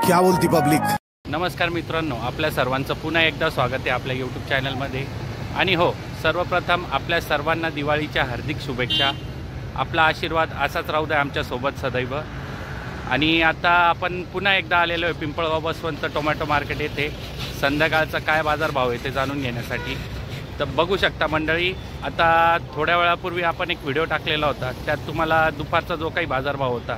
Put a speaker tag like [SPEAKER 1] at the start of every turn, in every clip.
[SPEAKER 1] क्या बोलती पब्लिक।
[SPEAKER 2] नमस्कार मित्रांनो, आपल्या सर्वांचं पुन्हा एकदा स्वागत आहे आपल्या यूट्यूब चॅनलमध्ये। आणि हो, सर्वप्रथम आपल्या सर्वांना दिवाळीच्या हार्दिक शुभेच्छा। आपला आशीर्वाद असाच राहू द्या आमच्यासोबत सदैव। आणि आता आपण पुन्हा एकदा आलेलो आहे पिंपळगाव बसवंत टोमॅटो मार्केट येथे संध्याकाळचा काय बाजारभाव आहे ते जाणून घेण्यासाठी। तर बघू शकता मंडळी, आता थोड्या वेळापूर्वी आपण एक व्हिडिओ टाकलेला होता, त्यात तुम्हाला दुपारचा जो काही बाजारभाव होता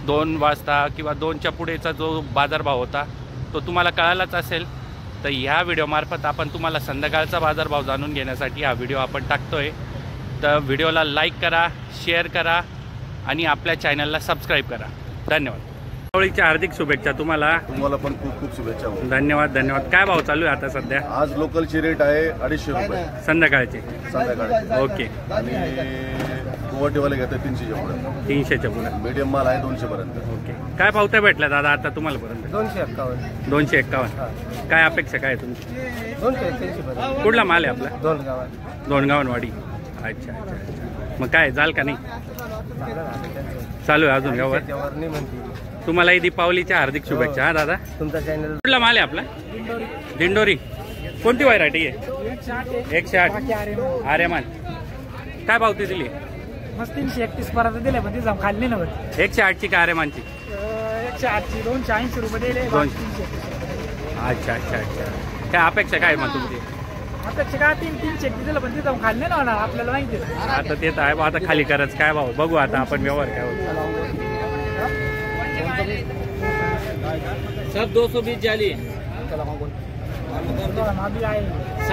[SPEAKER 2] 2 वाजता किंवा 2च्या पुढेचा जो बाजारभाव होता तो तुम्हाला कळालाच असेल। तर ह्या व्हिडिओमार्फत आपण तुम्हाला संध्याकाळचा बाजारभाव जाणून घेण्यासाठी हा व्हिडिओ आपण टाकतोय। तर व्हिडिओला लाईक करा, शेअर करा आणि आपल्या चॅनलला सबस्क्राईब करा। धन्यवाद। दिवाळीच्या हार्दिक शुभेच्छा तुम्हाला
[SPEAKER 3] पण खूप खूप शुभेच्छा।
[SPEAKER 2] धन्यवाद धन्यवाद। काय भाव चालू आहे आता सध्या?
[SPEAKER 3] आज लोकलची रेट आहे 250 रुपये
[SPEAKER 2] संध्याकाळचे।
[SPEAKER 3] ओके। आणि गुवाहाटीवाले घेतात 300च्या पुढे।
[SPEAKER 2] 300च्या पुढे
[SPEAKER 3] मीडियम माल आहे 200 पर्यंत।
[SPEAKER 2] ओके। काय भाव ते भेटला दादा आता तुम्हाला पर्यंत?
[SPEAKER 4] 251।
[SPEAKER 2] 251। काय अपेक्षा काय तुमची?
[SPEAKER 4] 281।
[SPEAKER 2] कुठला माल आहे आपला?
[SPEAKER 4] दोंडगावाडी।
[SPEAKER 2] अच्छा अच्छा अच्छा। मग काय जाल का नाही? चालू आहे अजून व्यवहार? तुम्हालाही दीपावलीच्या हार्दिक शुभेच्छा। हा दादा,
[SPEAKER 4] तुमचा चॅनल
[SPEAKER 2] कुठला माल आहे आपला? दिंडोरी। कोणती व्हरायटी आहे? 108 आर्यमान। काय भाव ती दिली?
[SPEAKER 4] मस्त 331 पर्यंत दिले, पण ती खाल्ली नव्हती।
[SPEAKER 2] 108ची का आर्यमानची?
[SPEAKER 4] 108ची 280 रुपये दिले।
[SPEAKER 2] 200। अच्छा अच्छा अच्छा। काय अपेक्षा काय मग तुमची?
[SPEAKER 4] अपेक्षा काय 300 दिलं, पण ती खाल्ली ना होणार आपल्याला माहिती।
[SPEAKER 2] आता ते तर आहे, आता खाली करायचं काय भाव बघू आता आपण व्यवहार काय होतो।
[SPEAKER 5] सब 220 जाली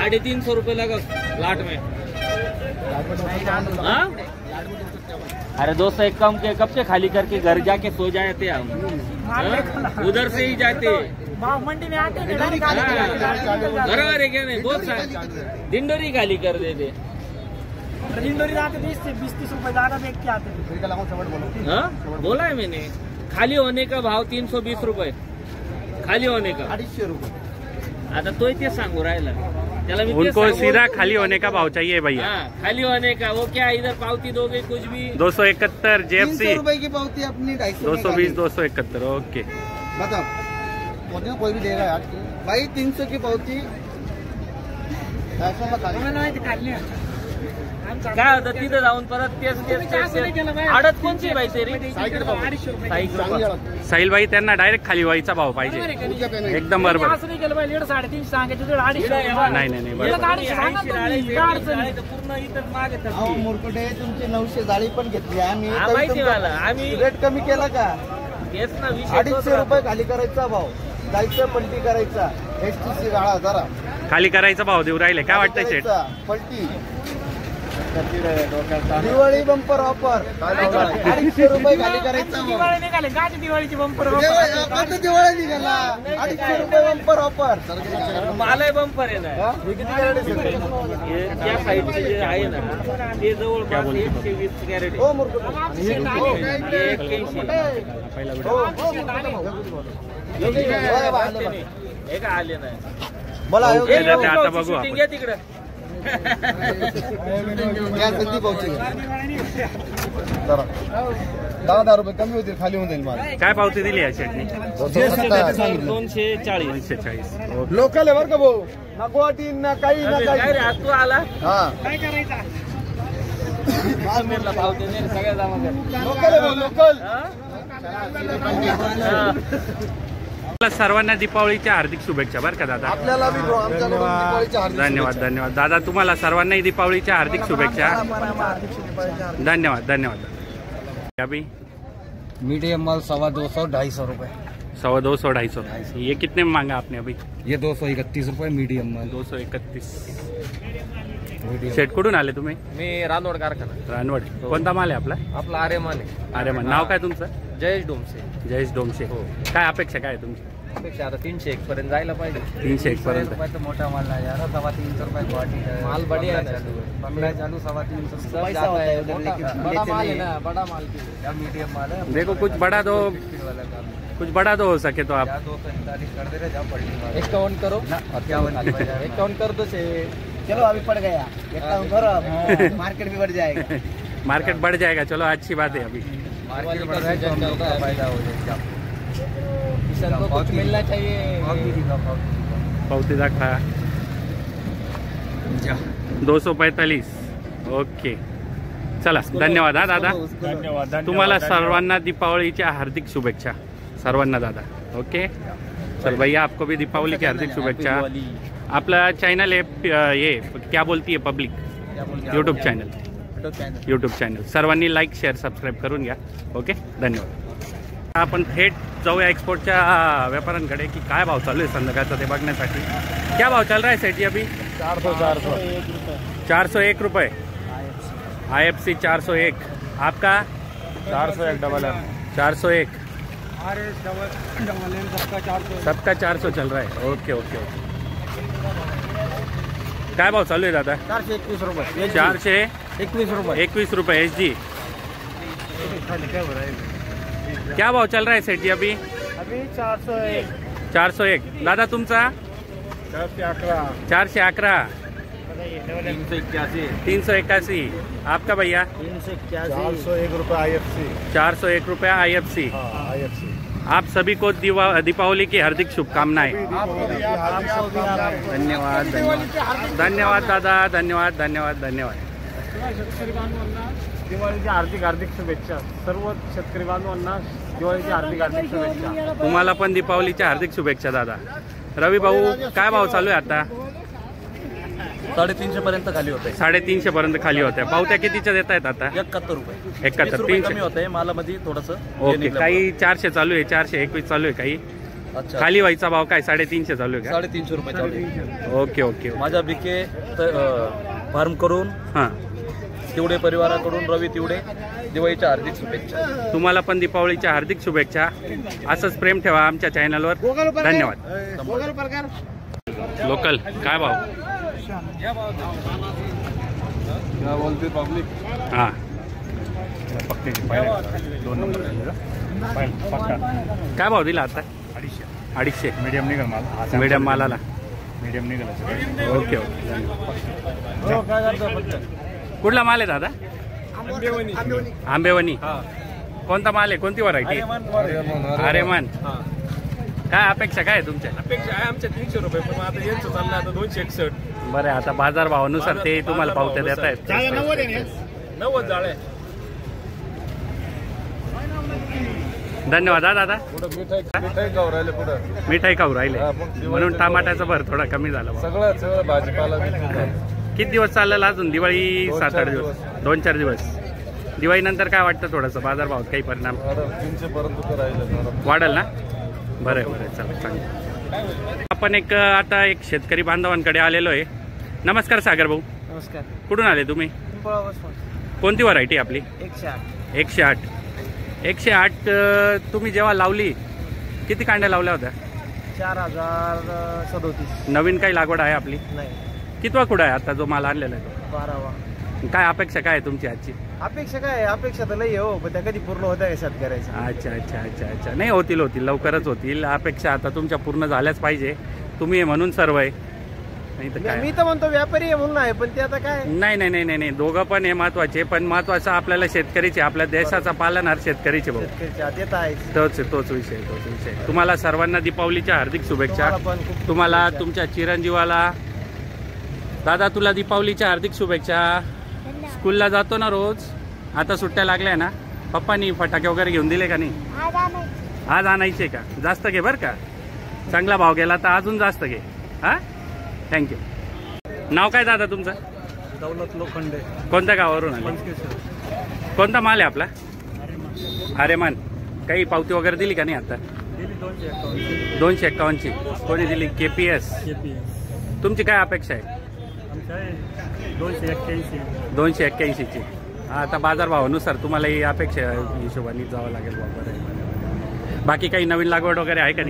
[SPEAKER 5] 350 रुपये लगा लाट में। हाँ? अरे 251 के कब से खाली करके घर जाके सो जाते हम। उधर से ही जाते
[SPEAKER 4] मंडी में आते
[SPEAKER 5] बराबर है क्या? नहीं बहुत सारे दिंडोरी खाली कर देते।
[SPEAKER 4] दिंडोरी जाते 20-30 रुपये ज्यादा देख के आते।
[SPEAKER 5] हाँ बोला है मैंने, खाली होने का भाव 320 रुपये खाली होने का।
[SPEAKER 4] 250 रुपये
[SPEAKER 5] आता तो इथे सांगू राहिला त्याला मी
[SPEAKER 2] उनको सीधा खाली होने का भाव चाहिए भैया।
[SPEAKER 5] हाँ, खाली होने का। वो क्या इधर पावती दोगे कुछ भी?
[SPEAKER 2] 271 जेएफसी
[SPEAKER 4] रुपए की पावती अपनी 250
[SPEAKER 2] 220 271। ओके
[SPEAKER 4] बताओ, कोई भी देगा यार भाई 300 की पावती।
[SPEAKER 5] काय होतं तिथं जाऊन परत तेच आडत कोणची बाई तरी?
[SPEAKER 2] साहिल भाई त्यांना डायरेक्ट खाली व्हायचा भाव पाहिजे एकदम बरोबर। नाही नाही नाही
[SPEAKER 5] पूर्ण इथं मागे
[SPEAKER 4] मुरकुटे तुमचे 900 जाळी पण घेतली आम्ही।
[SPEAKER 5] माहिती मला, आम्ही
[SPEAKER 4] रेट कमी केला का?
[SPEAKER 5] तेच ना
[SPEAKER 4] 250 रुपये खाली करायचा भाव, जायचं पलटी करायचा। एसटीसी गाळा जरा
[SPEAKER 2] खाली करायचा भाव देऊ राहिले। काय वाटतंय शेठ?
[SPEAKER 4] पलटी दिवाळी बंपर ऑफर 250 रुपये खाली करायचा। दिवाळी निघाले का? दिवाळीची बंपर ऑफर दिवाळी निघाला 250 रुपये बंपर ऑफर।
[SPEAKER 5] मालय बंपर आहे ना, या साईडचे जे आहे ना ते जवळपास 120 कॅरेट।
[SPEAKER 4] हो मुरकुटे
[SPEAKER 5] एक आले नाही
[SPEAKER 4] बोला
[SPEAKER 2] आता बघू आपण।
[SPEAKER 5] तिकडं
[SPEAKER 4] जरा 10 रुपये कमी होतील, खाली होऊन जाईल माल।
[SPEAKER 2] काय पावती दिली या शेटनी?
[SPEAKER 5] 240।
[SPEAKER 4] लोकल आहे बरं का भाऊ, ना गुवाहाटी ना काही ना काही।
[SPEAKER 5] आज तू आला
[SPEAKER 4] हा
[SPEAKER 5] काय करायचा? पावते सगळ्या जमा कर।
[SPEAKER 4] लोकल आहे भाऊ, लोकल।
[SPEAKER 2] सर्वांना दीपावलीच्या हार्दिक शुभेच्छा बरं का दादा।
[SPEAKER 4] आपल्याला भी
[SPEAKER 2] धन्यवाद धन्यवाद दादा, तुम्हाला सर्वांनाही दीपावलीच्या हार्दिक शुभेच्छा। धन्यवाद धन्यवाद। अभी
[SPEAKER 4] मीडियम माल 250 250 रुपये।
[SPEAKER 2] 250 250। ये कितने में मांगा आपने अभी?
[SPEAKER 4] ये 231 रुपये मीडियम माल।
[SPEAKER 2] 231। शेट कुठून आले तुम्ही?
[SPEAKER 5] मी रानवड कारखाना
[SPEAKER 2] रानवड। कोणता माल आहे आपला?
[SPEAKER 5] आपला आर्यमान आहे।
[SPEAKER 2] आर्यमान। नाव काय तुमचं?
[SPEAKER 5] जयेश डोमसे।
[SPEAKER 2] जयेश डोमसे।
[SPEAKER 5] हो।
[SPEAKER 2] काय अपेक्षा काय आहे तुमची?
[SPEAKER 5] अपेक्षा आता 301 पर्यंत जायला पाहिजे।
[SPEAKER 2] 301 पर्यंत
[SPEAKER 4] मोठा माल नाही यार, 350 रुपये गुवाहाटी
[SPEAKER 5] माल बढ़िया है,
[SPEAKER 4] पंद्रह चालू 350
[SPEAKER 5] सब जाता है उधर, लेकिन बड़ा माल है ना, बड़ा माल
[SPEAKER 4] या मीडियम माल है।
[SPEAKER 2] देखो कुछ बड़ा दो, कुछ बड़ा तो हो सके तो आप
[SPEAKER 4] 241 कर दे रहे, जब पलटी
[SPEAKER 5] 51 करो ना, 51 कर दो से।
[SPEAKER 4] चलो अभी पड़ गया, मार्केट भी बढ़ जाएगा।
[SPEAKER 2] मार्केट बढ़ जाएगा, चलो अच्छी बात है। अभी
[SPEAKER 4] मार्केट बढ़ रहा है तो फायदा हो जाएगा। सर को कुछ मिलना चाहिए।
[SPEAKER 2] पावती दाखवा 245। ओके चला धन्यवाद हा दादा, तुम्हाला सर्वांना दीपावलीच्या हार्दिक शुभेच्छा सर्वांना दादा। ओके चल भैया आपको भी दीपावली की हार्दिक शुभेच्छा। आपला चॅनल आहे ये क्या बोलती है पब्लिक, यूट्यूब चॅनल सर्वांनी लाईक शेअर सबस्क्राईब करून घ्या। ओके धन्यवाद। आपण थेट जाऊया एक्सपोर्टच्या व्यापाऱ्यांकडे की काय भाव चालू आहे संध्याकाळचा ते बघण्यासाठी। क्या भाव चल रहा है सेठ जी अभी? 401 रुपये IFC 401। आपका 401 सबका 400 चल रहा है। ओके ओके ओके काय भाव चालू आहे दादा?
[SPEAKER 4] 421 रुपये।
[SPEAKER 2] 421 रुपये SG। क्या भाव चल रहा है सेठ जी अभी? 401। दादा तुमचा? 411। 381। आपका भैया?
[SPEAKER 3] 401 रुपये IFC।
[SPEAKER 2] 401 रुपया IFC। आप सभी को दीपावली की हार्दिक शुभकामनाएं। धन्यवाद धन्यवाद दादा, धन्यवाद धन्यवाद धन्यवाद।
[SPEAKER 4] दिवाळीच्या हार्दिक शुभेच्छा सर्व शेतकरी बांधवांना। दिवाळीच्या हार्दिक शुभेच्छा।
[SPEAKER 2] तुम्हाला पण दीपावलीच्या हार्दिक शुभेच्छा दादा। रवी भाऊ काय भाव चालू आहे आता?
[SPEAKER 1] 350 पर्यंत खाली होते।
[SPEAKER 2] 350 पर्यंत खाली होत्या। पावत्या कितीच्या देत आहेत आता?
[SPEAKER 1] 71 रुपये।
[SPEAKER 2] 71
[SPEAKER 1] कमी
[SPEAKER 2] 300
[SPEAKER 1] होते मालामध्ये थोडंसं।
[SPEAKER 2] ओके काही 400 चालू आहे, 421 चालू आहे काही।
[SPEAKER 1] अच्छा
[SPEAKER 2] खाली व्हायचा भाव काय 350 चालू आहे का?
[SPEAKER 1] 350 रुपये चालू आहे।
[SPEAKER 2] ओके ओके
[SPEAKER 1] माझ्या बिके फार्म करून
[SPEAKER 2] हां
[SPEAKER 1] तिवडे परिवाराकडून रवी तिवडे दिवाळीच्या हार्दिक शुभेच्छा।
[SPEAKER 2] तुम्हाला पण दीपावलीच्या हार्दिक शुभेच्छा। असंच प्रेम ठेवा आमच्या चॅनलवर। धन्यवाद। लोकल काय भाव?
[SPEAKER 3] क्या बोलते पब्लिक?
[SPEAKER 2] हां काय भाव दिला आता? 250
[SPEAKER 6] मीडियम निघाल माल,
[SPEAKER 2] मीडियम मालाला।
[SPEAKER 6] मीडियम निघाल।
[SPEAKER 2] ओके ओके कुठला माल आहे दादा? आंबेवणी। कोणता माल आहे, कोणती व्हरायटी? आर्यमान। काय अपेक्षा काय आहे तुमच्या?
[SPEAKER 7] अपेक्षा आहे आमच्या 300 रुपये, पण आता यांचं चाललं आता 261।
[SPEAKER 2] बरं आता बाजार भावानुसार ते तुम्हाला पावत्या देत आहेत।
[SPEAKER 7] 90 जाळे।
[SPEAKER 2] धन्यवाद हा दादा।
[SPEAKER 3] मिठाई खाऊ राहिले पुढं,
[SPEAKER 2] मिठाई खाऊ राहिले म्हणून टमाट्याचा भर थोडा कमी झाला भाव।
[SPEAKER 3] सगळं भाजीपाला
[SPEAKER 2] किती दिवस चाललेला अजून? दिवाळी 7-8 दिवस, 2-4 दिवस। दिवाळी नंतर काय वाटतं थोडंसं बाजार भावात काही परिणाम
[SPEAKER 3] 300 पर्यंत राहिले
[SPEAKER 2] वाढेल ना? बरं बरं चला चांगलं। आपण आता एक शेतकरी बांधवांकडे आलेलो आहे। नमस्कार सागर भाऊ।
[SPEAKER 4] नमस्कार।
[SPEAKER 2] कुठून आले तुम्ही? कोणती व्हरायटी आपली? 108। 108 तुम्ही जेव्हा लावली किती कांड्या लावल्या होत्या?
[SPEAKER 4] 4037।
[SPEAKER 2] नवीन काही लागवड आहे आपली?
[SPEAKER 4] नाही।
[SPEAKER 2] कितवा कुडा आहे आता जो माल आणलेला आहे तो?
[SPEAKER 4] 12वा।
[SPEAKER 2] काय अपेक्षा काय आहे तुमची आजची?
[SPEAKER 4] अपेक्षा काय? अपेक्षा तर लई हो, पण त्या कधी पूर्ण होत आहे शेतकऱ्याच्या?
[SPEAKER 2] अच्छा अच्छा अच्छा अच्छा नाही होतील लवकरच होतील। अपेक्षा आता तुमच्या पूर्ण झाल्याच पाहिजे। तुम्ही म्हणून सर्व आहे, नाही तर काय?
[SPEAKER 4] मी तर म्हणतो व्यापारी आहे म्हणून आहे, पण ते आता काय?
[SPEAKER 2] नाही नाही नाही नाही दोघं पण हे महत्वाचे, पण महत्वाचं आपल्याला शेतकरीचे, आपल्या देशाचा पालनहार शेतकरीचे भाऊ।
[SPEAKER 4] देत आहे
[SPEAKER 2] तोच विषय। तुम्हाला सर्वांना दीपावलीच्या हार्दिक शुभेच्छा। तुम्हाला तुमच्या चिरंजीवाला दादा, तुला दीपावलीच्या हार्दिक शुभेच्छा। स्कूलला जातो ना रोज? आता सुट्ट्या लागल्या ना? पप्पानी फटाके वगैरे घेऊन दिले का नाही? आज आणायचे का? जास्त घे बरं का, चांगला भाव गेला तर अजून जास्त घे। हां थँक्यू। नाव काय दादा तुमचं?
[SPEAKER 4] दौलत लोखंडे।
[SPEAKER 2] कोणत्या गावावरून आले? कोणता माल आहे आपला? आर्यमान। काही पावती वगैरे दिली का नाही आता? 251ची कोणी दिली? KPS। तुमची काय अपेक्षा आहे? 281ची। आता बाजारभावानुसार तुम्हाला ही अपेक्षा हिशोबाने जावं लागेल बाबा। बाकी काही नवीन लागवड वगैरे आहे का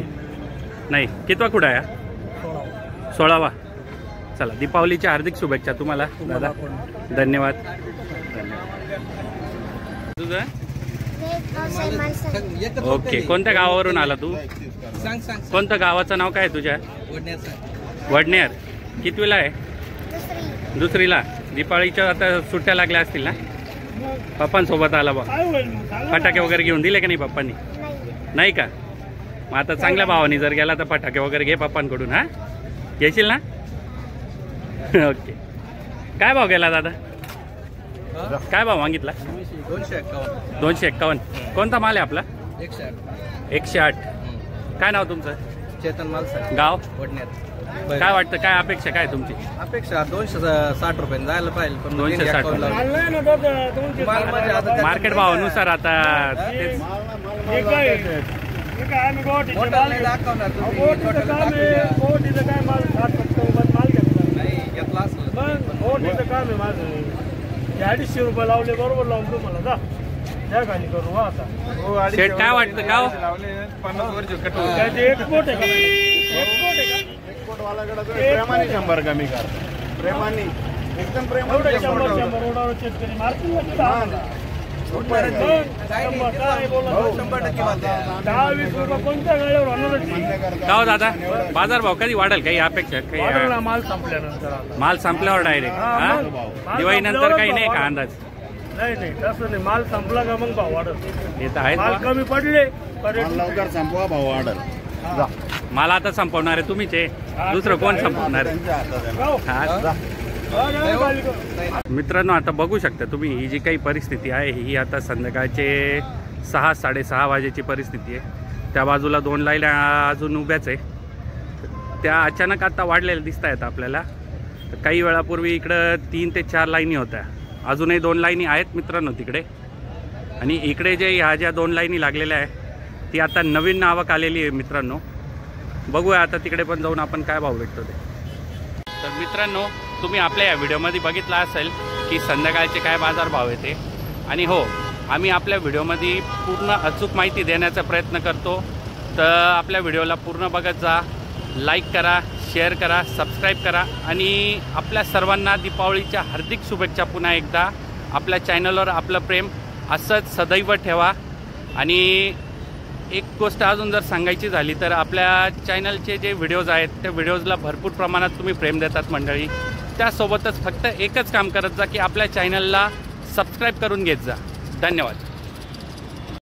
[SPEAKER 2] नाही? कितवा कुडा आहे? 16वा। चला दीपावलीच्या हार्दिक शुभेच्छा तुम्हाला दादा। धन्यवाद। तुझं ओके, कोणत्या गावावरून आला तू? कोणत्या गावाचं नाव काय तुझ्या? वडनेर। कितवीला आहे? दुसरीला। दिपाळीच्या आता सुट्ट्या लागल्या असतील ना? पप्पांसोबत आला बा? फटाके वगैरे घेऊन दिले का नाही पप्पांनी? नाही का? मग आता चांगल्या भावाने जर गेला तर फटाके वगैरे घे पप्पांकडून. हा घेशील ना? ओके. काय भाव गेला दादा? काय भाव मागितला? 251. कोणता माल आहे आपला? 108. काय नाव तुमचं?
[SPEAKER 4] चेतन मालसा,
[SPEAKER 2] गाव?
[SPEAKER 4] वडण्यात.
[SPEAKER 2] काय वाटतं, काय अपेक्षा काय तुमची?
[SPEAKER 4] अपेक्षा 260 रुपये जायला पाहिजे, पण
[SPEAKER 2] 260. मार्केट भावानुसार आता तेच.
[SPEAKER 7] ₹250 रुपये लावले बरोबर लावून तुम्हाला जा त्या खाली करू आता.
[SPEAKER 2] शेट काय वाटतं का?
[SPEAKER 3] 50 वर्ष
[SPEAKER 7] एक्सपोर्ट आहे का? एक्सपोर्ट आहे का?
[SPEAKER 3] प्रेमाने 100 कमी कर. प्रेमाने एकदम प्रेमाने
[SPEAKER 7] 100 रोडावर शेतकरी मारतील ना तिथं आम्हाला. 10-20 रुपये कोणत्या गाड्यावर होणारच नाही.
[SPEAKER 2] का हो दादा, बाजार भाव कधी वाढेल? काही अपेक्षा
[SPEAKER 7] वाढेल ना
[SPEAKER 2] काही?
[SPEAKER 7] माल संपल्यानंतर आता.
[SPEAKER 2] माल संपल्यावर डायरेक्ट? दिवाळी नंतर काही नाही का अंदाज?
[SPEAKER 7] नाही नाही तसं नाही, माल संपला का मग भाव वाढत.
[SPEAKER 2] हे तर आहेच
[SPEAKER 7] माल
[SPEAKER 2] बा.
[SPEAKER 7] कमी पडले
[SPEAKER 3] लवकर संपवा, भाव वाढल.
[SPEAKER 2] मला आता संपवणार आहे तुम्हीच आहे, दुसरं कोण संपवणार आहे? हा. मित्रांनो, आता बघू शकता तुम्ही ही जी काही परिस्थिती आहे ही आता संध्याकाळचे 6-6:30 वाजेची परिस्थिती आहे. त्या बाजूला 2 लाईन अजून उभ्याच आहे. त्या अचानक आता वाढलेल्या दिसत आहेत आपल्याला. काही वेळापूर्वी इकडं 3 ते 4 लाईनी होत्या, अजूनही 2 लाईनी आहेत मित्रांनो तिकडे. आणि इकडे जे ह्या ज्या 2 लाईनी लागलेल्या आहे ती आता नवीन नावक आलेली आहे मित्रांनो. बघूया आता तिकडे पण जाऊन आपण काय भाव भेटतो ते. तर मित्रांनो, तुम्ही आपल्या या व्हिडिओमध्ये बघितलं असेल की संध्याकाळचे काय बाजार भाव येते. आणि हो, आम्ही आपल्या व्हिडिओमध्ये पूर्ण अचूक माहिती देण्याचा प्रयत्न करतो. तर आपल्या व्हिडिओला पूर्ण बघत जा, लाईक करा, शेअर करा, सबस्क्राईब करा. आणि आपल्या सर्वांना दीपावलीच्या हार्दिक शुभेच्छा पुन्हा एकदा. आपल्या चॅनलवर आपलं प्रेम असंच सदैव ठेवा. आणि एक गोष्ट अजून जर सांगायची झाली तर आपल्या चॅनलचे जे व्हिडिओज आहेत त्या व्हिडिओजला भरपूर प्रमाणात तुम्ही प्रेम देतात मंडळी. त्यासोबतच फक्त एकच काम करत जा की आपल्या चॅनलला सबस्क्राईब करून घेत जा. धन्यवाद.